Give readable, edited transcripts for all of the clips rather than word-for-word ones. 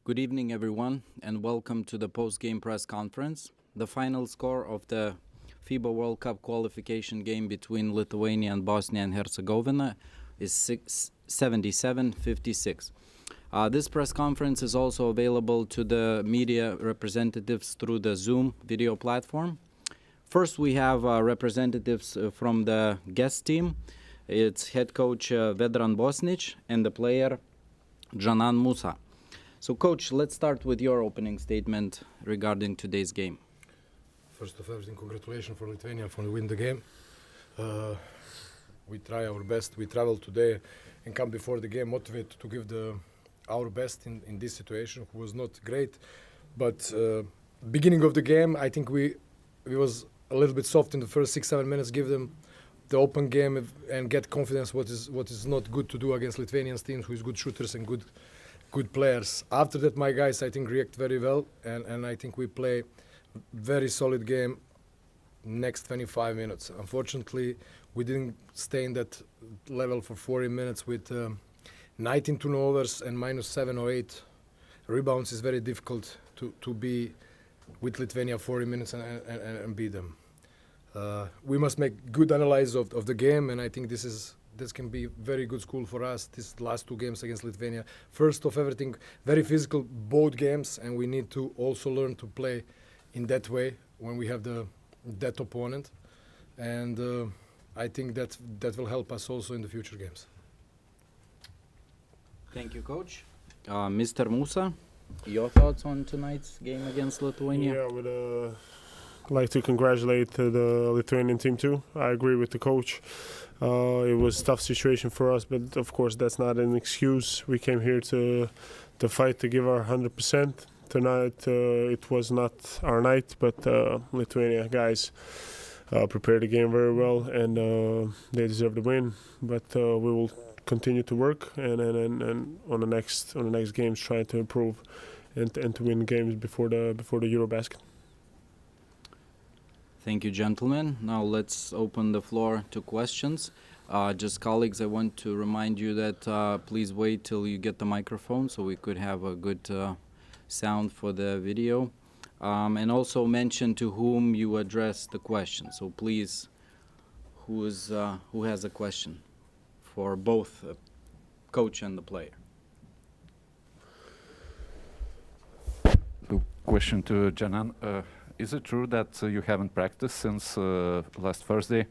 Good evening, everyone, and welcome to the post-game press conference. The final score of the FIBA World Cup qualification game between Lithuania and Bosnia and Herzegovina is 77-56. This press conference is also available to the media representatives through the Zoom video platform. First, we have representatives from the guest team. It's head coach Vedran Bosnic and the player Canan Musa. So, Coach, let's start with your opening statement regarding today's game. First of everything, congratulations for Lithuania for winning the game. We try our best. We travel today and come before the game motivated to give our best in this situation. It was not great, but beginning of the game, I think we was a little bit soft in the first 6-7 minutes. Give them the open game and get confidence. What is not good to do against Lithuanian teams who is good shooters and good players. After that, my guys, I think, react very well, and I think we play very solid game next 25 minutes. Unfortunately, we didn't stay in that level for 40 minutes with 19 turnovers and -7 or 8 rebounds. Is very difficult to be with Lithuania 40 minutes and beat them. We must make good analysis of the game, and I think this can be very good school for us, these last two games against Lithuania. First of everything, very physical, both games, and we need to also learn to play in that way when we have that opponent. And I think that will help us also in the future games. Thank you, Coach. Mr. Musa, your thoughts on tonight's game against Lithuania? Yeah, I would like to congratulate the Lithuanian team too. I agree with the coach. It was a tough situation for us, but of course that's not an excuse. We came here to fight, to give our 100%. Tonight it was not our night, but Lithuania guys prepared the game very well, and they deserve the win. But we will continue to work and on the next games try to improve and to win games before the Eurobasket. Thank you, gentlemen. Now let's open the floor to questions. Just colleagues, I want to remind you that please wait till you get the microphone so we could have a good sound for the video. And also mention to whom you address the question. So please, who has a question for both coach and the player? Question to Canan. Is it true that you haven't practiced since last Thursday?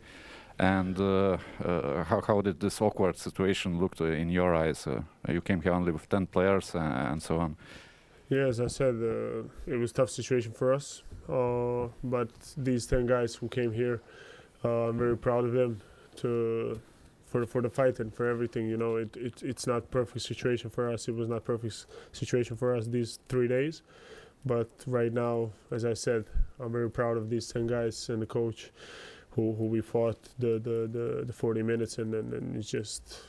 And how did this awkward situation look in your eyes? You came here only with 10 players and so on. Yeah, as I said, it was a tough situation for us. But these 10 guys who came here, I'm very proud of them for the fight and for everything. You know, it's not a perfect situation for us. It was not a perfect situation for us these 3 days. But right now, as I said, I'm very proud of these 10 guys and the coach who we fought the 40 minutes, and it's just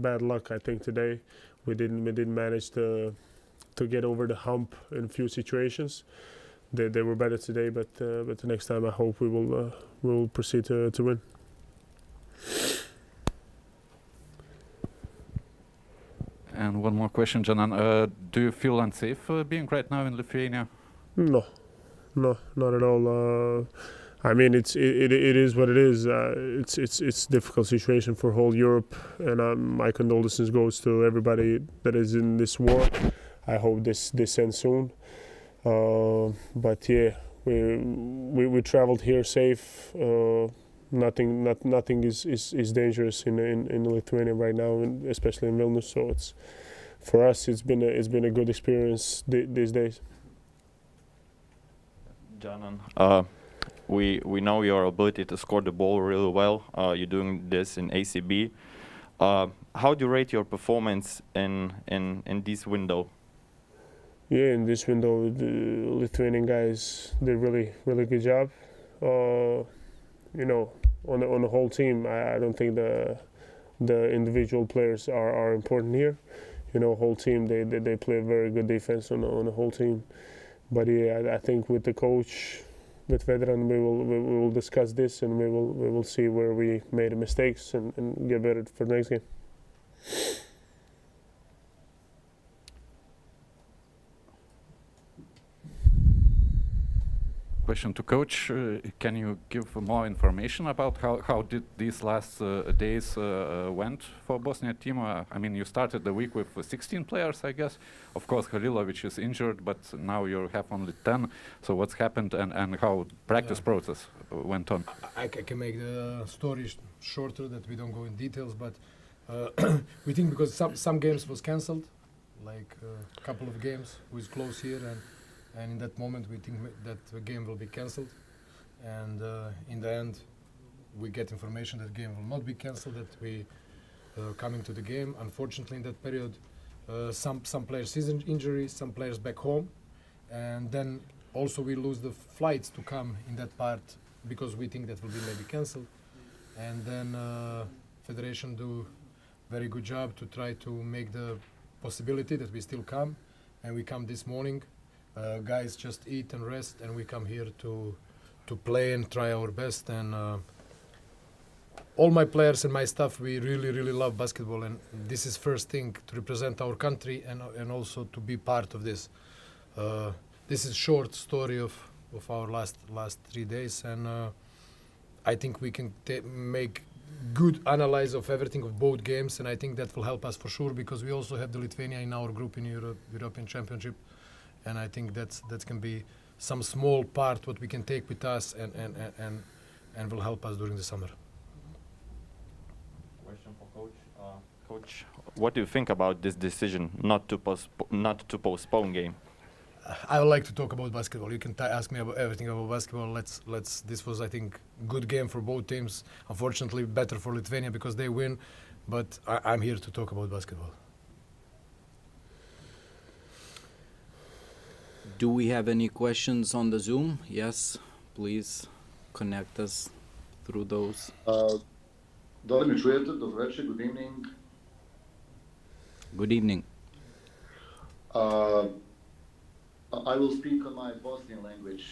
bad luck. I think today we didn't manage to get over the hump in a few situations. They were better today, but the next time I hope we will proceed to win. And one more question, Canan. Do you feel unsafe being right now in Lithuania? No, not at all. I mean, it is what it is. It's a difficult situation for whole Europe, and my condolences goes to everybody that is in this war. I hope this ends soon. But yeah, we traveled here safe. Nothing is dangerous in Lithuania right now, and especially in Vilnius. So for us it's been a good experience these days. Canan, we know your ability to score the ball really well. You're doing this in ACB. How do you rate your performance in this window? Yeah, in this window, the Lithuanian guys did really good job. You know, on the whole team, I don't think the individual players are important here. You know, whole team they play very good defense on the whole team. But yeah, I think with the coach, with Vedran, we will discuss this, and we will see where we made mistakes and get better for the next game. question to coach. Can you give more information about how did these last days went for Bosnia team? I mean, you started the week with 16 players, I guess. Of course, Halilovic is injured, but now you have only 10. So what's happened and how practice process went on? I can make the story shorter, that we don't go in details, but we think because some games was cancelled, like a couple of games was close here, and in that moment we think that the game will be cancelled, and in the end we get information that game will not be cancelled, that we coming to the game. Unfortunately, in that period, some players is injury, some players back home, and then also we lose the flights to come in that part because we think that will be maybe cancelled, and then Federation do very good job to try to make the possibility that we still come, and we come this morning. Guys just eat and rest, and we come here to play and try our best. And all my players and my staff, we really love basketball, and this is first thing to represent our country and also to be part of this. This is short story of our last 3 days, and I think we can make good analysis of everything of both games, and I think that will help us for sure, because we also have the Lithuania in our group in European Championship, and I think that can be some small part what we can take with us and will help us during the summer. Question for coach. Coach, what do you think about this decision not to postpone game? I would like to talk about basketball. You can ask me about everything about basketball. This was, I think, good game for both teams. Unfortunately, better for Lithuania because they win, but I'm here to talk about basketball. Do we have any questions on the Zoom? Yes, please connect us through those. Da li mi čujete? Dobro večer, good evening. Good evening. I will speak on my Bosnian language,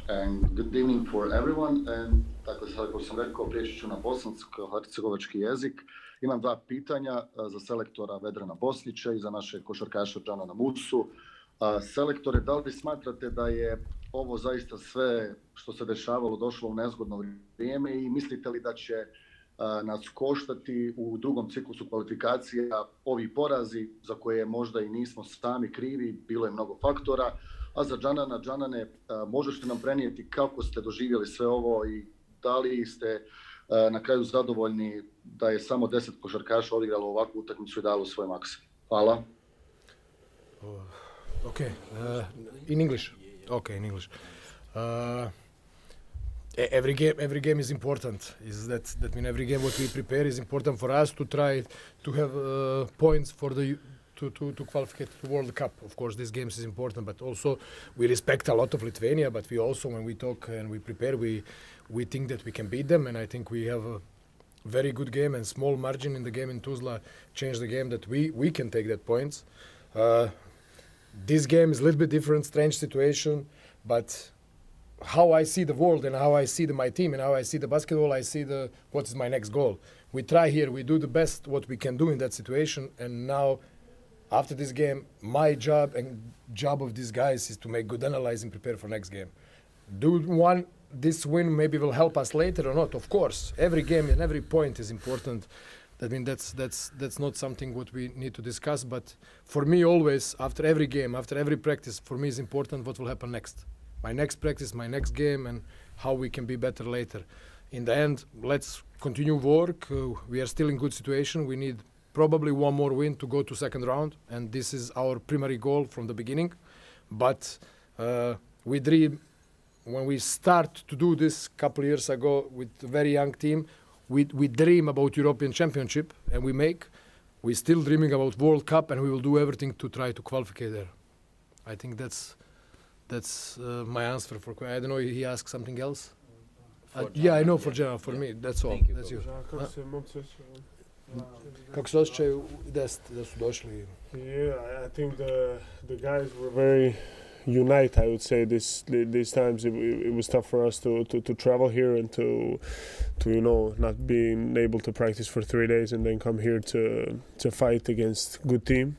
and good evening for everyone. And tako kako sam rekao, prijeći ću na bosansko-hercegovački jezik. Imam dva pitanja za selektora Vedrana Bosnića i za naše košarkaša Džanana Musu. Selektore, da li smatrate da je ovo zaista sve što se dešavalo došlo u nezgodno vrijeme i mislite li da će nas koštati u drugom ciklusu kvalifikacija ovi porazi za koje možda i nismo sami krivi, bilo je mnogo faktora, a za Džanane, možeš li nam prenijeti kako ste doživjeli sve ovo i da li ste na kraju zadovoljni da je samo 10 košarkaša odigralo ovakvu utakmicu i dalo svoj maks? Hvala. Okay, in English. Okay, in English. Every game is important. That mean every game what we prepare is important for us to try to have points for to qualify to World Cup. Of course, these games is important, but also we respect a lot of Lithuania. But we also, when we talk and we prepare, we think that we can beat them, and I think we have a very good game and small margin in the game in Tuzla changed the game that we can take that points. This game is a little bit different, strange situation, but how I see the world and how I see my team and how I see the basketball, I see what is my next goal. We try here, we do the best what we can do in that situation, and now after this game, my job and job of these guys is to make good analysis and prepare for next game. This win maybe will help us later or not, of course. Every game and every point is important. I mean, that's not something what we need to discuss, but for me always, after every game, after every practice, for me is important what will happen next. My next practice, my next game, and how we can be better later. In the end, let's continue work. We are still in good situation. We need probably one more win to go to second round, and this is our primary goal from the beginning. But we dream, when we start to do this a couple of years ago with a very young team, we dream about European Championship, and we're still dreaming about World Cup, and we will do everything to try to qualify there. I think that's my answer for. I don't know. He asked something else. Yeah, I know for general. For me, that's all. Thank you, That's you. Kako se osjećaju da su došli? Yeah, I think the guys were very unite. I would say these times it was tough for us to travel here and to not being able to practice for 3 days and then come here to fight against good team.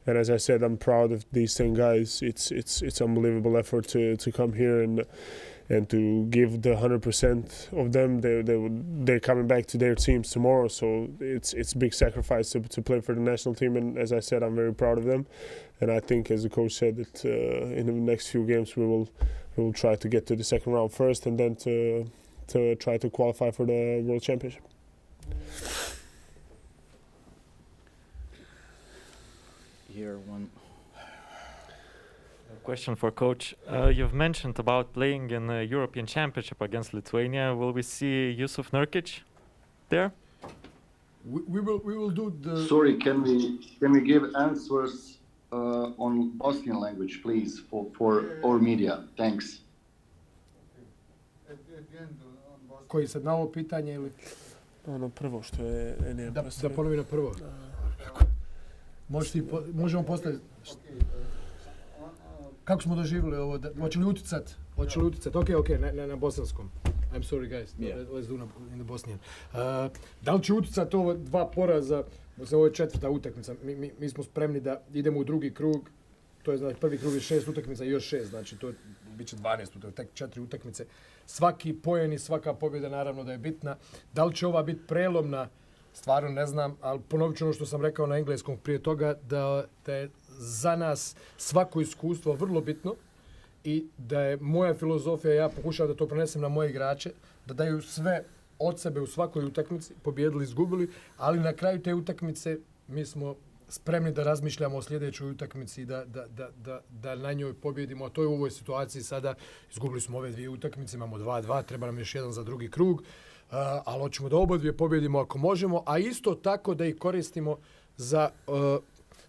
And as I said, I'm proud of these 10 guys. It's unbelievable effort to come here and to give the 100% of them. They're coming back to their teams tomorrow, so it's big sacrifice to play for the national team. And as I said, I'm very proud of them. And I think, as the coach said, that in the next few games we will try to get to the second round first, and then to try to qualify for the World Championship. Here, one. Question for coach. You've mentioned about playing in a European Championship against Lithuania. Will we see Yusuf Nurkic there? We will do the. Sorry, can we give answers on Bosnian language, please, for our media? Thanks. Koji sad na ovo pitanje ili Ono prvo što je Enija da ponovi na prvo. Možemo postaviti. Kako smo doživjeli ovo? Hoće li utjecat? Okay, na bosanskom. I'm sorry guys, let's do in the Bosnian. Da li će utjecat ovo 2 poraza? Ovo je 4. utakmica. Mi smo spremni da idemo u drugi krug. To je znači prvi krug je 6 utakmica i još 6, znači to bit će 12 utakmica, tek 4 utakmice. Svaki poen i svaka pobjeda naravno da je bitna. Da li će ova biti prelomna? Stvarno ne znam, ali ponovit ću ono što sam rekao na engleskom prije toga, da je za nas svako iskustvo vrlo bitno i da je moja filozofija, ja pokušavam da to prenesem na moje igrače, da daju sve od sebe u svakoj utakmici, pobjedili, izgubili, ali na kraju te utakmice mi smo spremni da razmišljamo o sljedećoj utakmici i da na njoj pobjedimo. A to je u ovoj situaciji sada. Izgubili smo ove 2 utakmice, imamo 2-2, treba nam još 1 za drugi krug, ali hoćemo da obodvije pobjedimo ako možemo, a isto tako da ih koristimo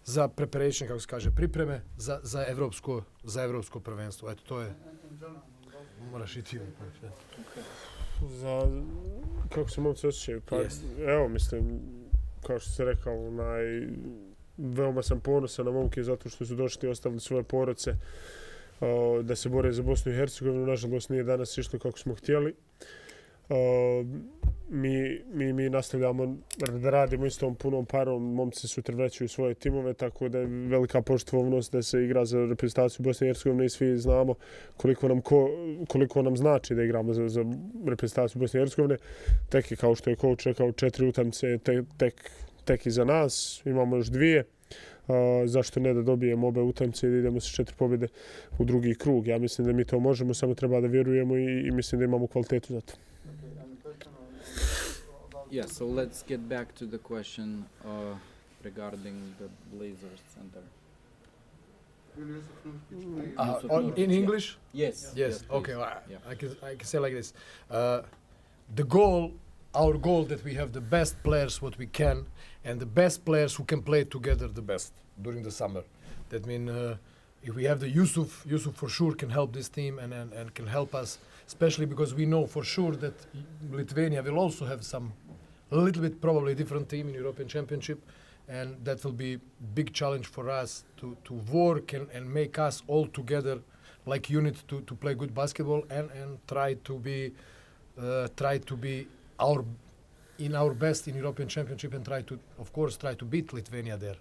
za preparation, kako se kaže, pripreme za evropsko prvenstvo. Eto, to je. Moraš i ti. Kako se momci osjećaju? Pa, evo, mislim, kao što se rekao, veoma sam ponosan na momke zato što su došli i ostavili svoje porodice da se bore za Bosnu i Hercegovinu. Nažalost, nije danas išlo kako smo htjeli. Mi nastavljamo da radimo istom punom parom. Momci sutra vraćaju svoje timove, tako da je velika poštovnost da se igra za reprezentaciju Bosne i Hercegovine i svi znamo koliko nam znači da igramo za reprezentaciju Bosne i Hercegovine. Tek je, kao što je coach rekao, 4 utakmice tek iza nas, imamo još 2. Zašto ne da dobijemo obe utakmice i da idemo sa 4 pobjede u drugi krug. Ja mislim da mi to možemo, samo treba da vjerujemo i mislim da imamo kvalitetu za to. Yeah, so let's get back to the question regarding the Blazers center. In English? Yes. Okay, well, Yeah. I can say like this. Our goal that we have the best players what we can, and the best players who can play together the best during the summer. That means if we have the Yusuf for sure can help this team and can help us, especially because we know for sure that Lithuania will also have a little bit probably different team in European Championship, and that will be big challenge for us to work and make us all together like unit to play good basketball and try to be our best in European Championship and try to beat Lithuania there.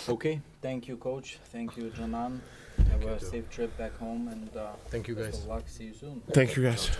Okay, thank you, coach. Thank you, Janan. Have a safe trip back home, and thank you, guys. best of luck. See you soon. Thank you, guys.